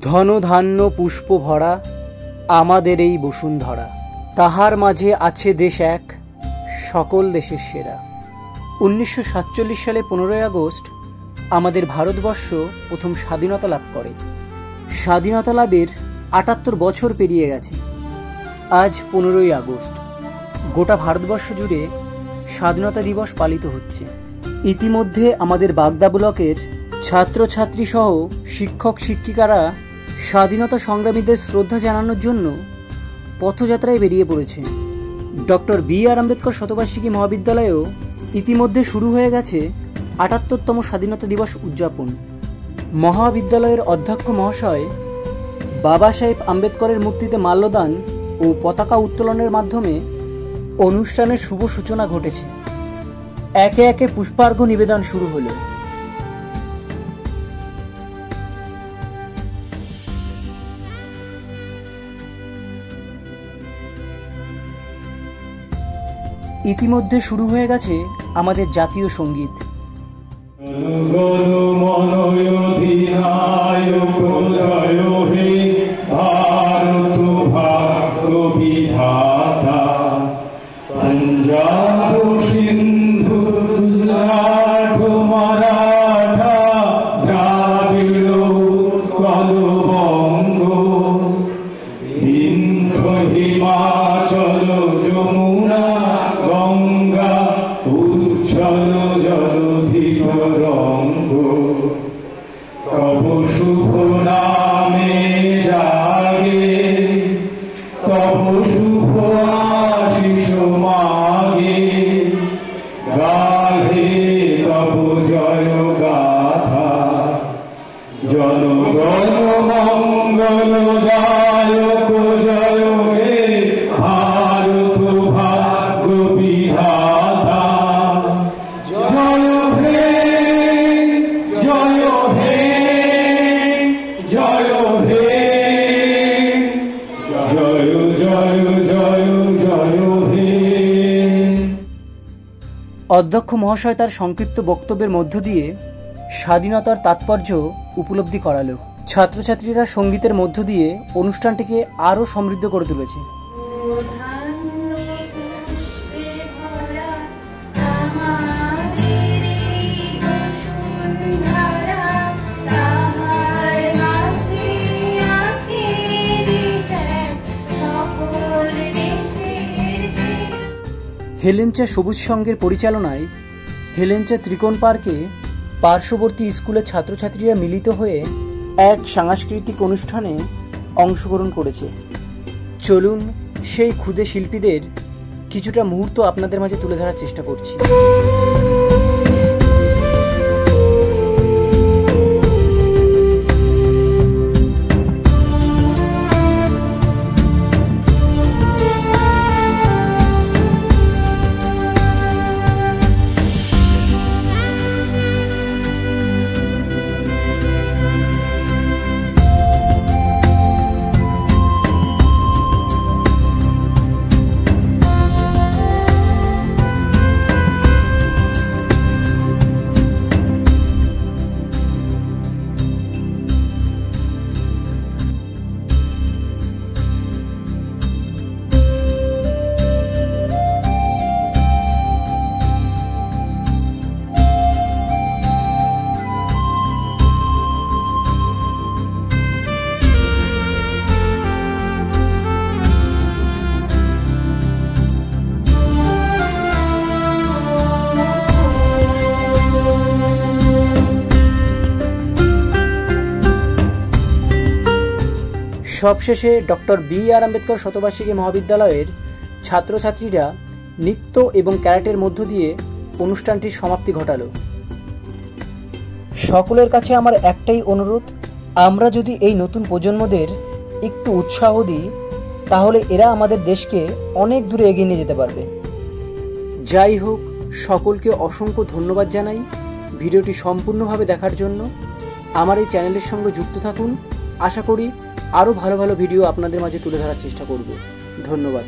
ধন ধান্য পুষ্প ভরা আমাদের এই বসুন্ধরা, তাহার মাঝে আছে দেশ এক, সকল দেশের সেরা। 1947 সালে 15ই আগস্ট আমাদের ভারতবর্ষ প্রথম স্বাধীনতা লাভ করে। স্বাধীনতা লাভের 78 বছর পেরিয়ে গেছে। আজ 15ই আগস্ট গোটা ভারতবর্ষ জুড়ে স্বাধীনতা দিবস পালিত হচ্ছে। ইতিমধ্যে আমাদের বাগদা ব্লকের ছাত্রছাত্রী সহ শিক্ষক শিক্ষিকারা স্বাধীনতা সংগ্রামীদের শ্রদ্ধা জানানোর জন্য পথযাত্রায় বেরিয়ে পড়েছে। Doctor B R. আম্বেদকর শতবার্ষিকী মহাবিদ্যালয়েও ইতিমধ্যে শুরু হয়ে গেছে 78তম স্বাধীনতা দিবস উদযাপন। মহাবিদ্যালয়ের অধ্যক্ষ মহাশয় বাবা সাহেব আম্বেদকরের মূর্তিতে মাল্যদান ও পতাকা উত্তোলনের মাধ্যমে অনুষ্ঠানের শুভ সূচনা ঘটেছে। একে একে পুষ্পার্ঘ্য নিবেদন শুরু হলো। ইতিমধ্যে শুরু হয়ে গেছে আমাদের জাতীয় সঙ্গীত। অধ্যক্ষ মহাশয় তার সংক্ষিপ্ত বক্তব্যের মধ্য দিয়ে স্বাধীনতার তাৎপর্য উপলব্ধি করালো। ছাত্রছাত্রীরা সঙ্গীতের মধ্য দিয়ে অনুষ্ঠানটিকে আরও সমৃদ্ধ করে তুলেছে। হেলেঞ্চা সবুজ সংঘের পরিচালনায় হেলেঞ্চা ত্রিকোণ পার্কে পার্শ্ববর্তী স্কুলের ছাত্রছাত্রীরা মিলিত হয়ে এক সাংস্কৃতিক অনুষ্ঠানে অংশগ্রহণ করেছে। চলুন সেই ক্ষুদে শিল্পীদের কিছুটা মুহূর্ত আপনাদের মাঝে তুলে ধরার চেষ্টা করছি। সবশেষে ডক্টর বি.আর. আম্বেদকর শতবার্ষিকী মহাবিদ্যালয়ের ছাত্রছাত্রীরা নৃত্য এবং ক্যারাটের মধ্য দিয়ে অনুষ্ঠানটির সমাপ্তি ঘটালো। সকলের কাছে আমার একটাই অনুরোধ, আমরা যদি এই নতুন প্রজন্মদের একটু উৎসাহ দিই তাহলে এরা আমাদের দেশকে অনেক দূরে এগিয়ে নিয়ে যেতে পারবে। যাই হোক, সকলকে অসংখ্য ধন্যবাদ জানাই ভিডিওটি সম্পূর্ণভাবে দেখার জন্য। আমার এই চ্যানেলের সঙ্গে যুক্ত থাকুন। আশা করি আরও ভালো ভালো ভিডিও আপনাদের মাঝে তুলে ধরার চেষ্টা করব। ধন্যবাদ।